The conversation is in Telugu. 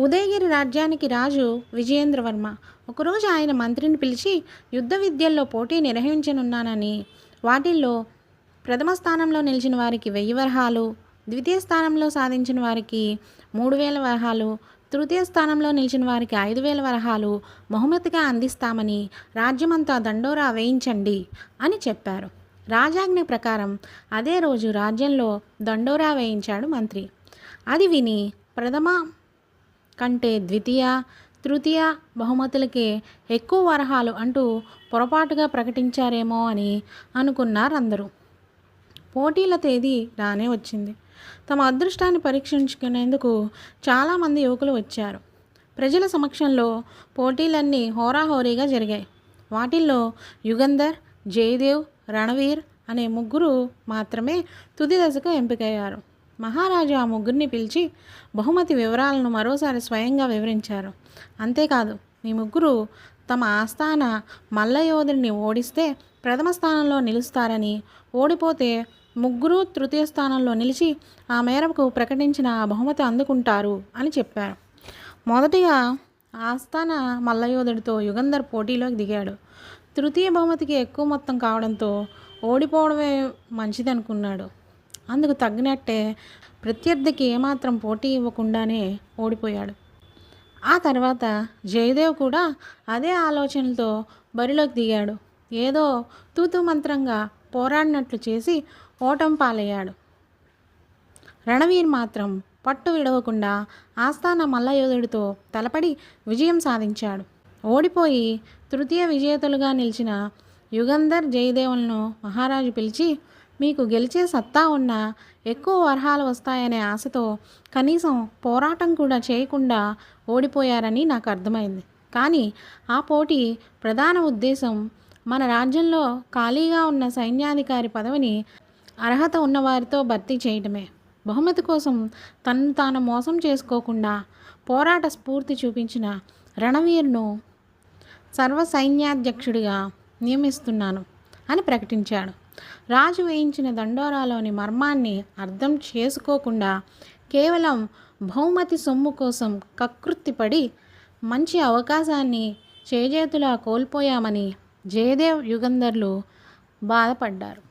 ఉదయగిరి రాజ్యానికి రాజు విజయేంద్రవర్మ. ఒకరోజు ఆయన మంత్రిని పిలిచి యుద్ధ విద్యల్లో పోటీ నిర్వహించనున్నానని, వాటిల్లో ప్రథమ స్థానంలో నిలిచిన వారికి 1000 వరహాలు, ద్వితీయ స్థానంలో సాధించిన వారికి 3000 వరహాలు, తృతీయ స్థానంలో నిలిచిన వారికి 5000 వరహాలు బహుమతిగా అందిస్తామని రాజ్యమంతా దండోరా వేయించండి అని చెప్పారు. రాజాజ్ఞ ప్రకారం అదే రోజు రాజ్యంలో దండోరా వేయించాడు మంత్రి. అది విని ప్రథమ కంటే ద్వితీయ, తృతీయ బహుమతులకే ఎక్కువ వరహాలు అంటూ పొరపాటుగా ప్రకటించారేమో అని అనుకున్నారందరూ. పోటీల తేదీ రానే వచ్చింది. తమ అదృష్టాన్ని పరీక్షించుకునేందుకు చాలామంది యువకులు వచ్చారు. ప్రజల సమక్షంలో పోటీలన్నీ హోరాహోరీగా జరిగాయి. వాటిల్లో యుగంధర్, జయదేవ్, రణవీర్ అనే ముగ్గురు మాత్రమే తుది దశకు ఎంపికయ్యారు. మహారాజు ఆ ముగ్గురిని పిలిచి బహుమతి వివరాలను మరోసారి స్వయంగా వివరించారు. అంతేకాదు, మీ ముగ్గురు తమ ఆస్థాన మల్లయోధుడిని ఓడిస్తే ప్రథమ స్థానంలో నిలుస్తారని, ఓడిపోతే ముగ్గురు తృతీయ స్థానంలో నిలిచి ఆ మేరకు ప్రకటించిన ఆ బహుమతి అందుకుంటారు అని చెప్పారు. మొదటిగా ఆస్థాన మల్లయోధుడితో యుగంధర్ పోటీలోకి దిగాడు. తృతీయ బహుమతికి ఎక్కువ మొత్తం కావడంతో ఓడిపోవడమే మంచిదనుకున్నాడు. అందుకు తగ్గినట్టే ప్రత్యర్థికి ఏమాత్రం పోటీ ఇవ్వకుండానే ఓడిపోయాడు. ఆ తర్వాత జయదేవ్ కూడా అదే ఆలోచనలతో బరిలోకి దిగాడు. ఏదో తూతు మంత్రంగా పోరాడినట్లు చేసి ఓటమి పాలయ్యాడు. రణవీర్ మాత్రం పట్టు విడవకుండా ఆస్థాన మల్లయోధుడితో తలపడి విజయం సాధించాడు. ఓడిపోయి తృతీయ విజేతలుగా నిలిచిన యుగంధర్, జయదేవులను మహారాజు పిలిచి, మీకు గెలిచే సత్తా ఉన్నా ఎక్కువ వరహాలు వస్తాయనే ఆశతో కనీసం పోరాటం కూడా చేయకుండా ఓడిపోయారని నాకు అర్థమైంది. కానీ ఆ పోటీ ప్రధాన ఉద్దేశం మన రాజ్యంలో ఖాళీగా ఉన్న సైన్యాధికారి పదవిని అర్హత ఉన్నవారితో భర్తీ చేయడమే. బహుమతి కోసం తనను తాను మోసం చేసుకోకుండా పోరాట స్ఫూర్తి చూపించిన రణవీర్ను సర్వసైన్యాధ్యక్షుడిగా నియమిస్తున్నాను అని ప్రకటించాడు. రాజు వేయించిన దండోరాలోని మర్మాన్ని అర్థం చేసుకోకుండా కేవలం బహుమతి సొమ్ము కోసం కకృత్తిపడి మంచి అవకాశాన్ని చేజేతులా కోల్పోయామని జయదేవ్, యుగంధర్లు బాధపడ్డారు.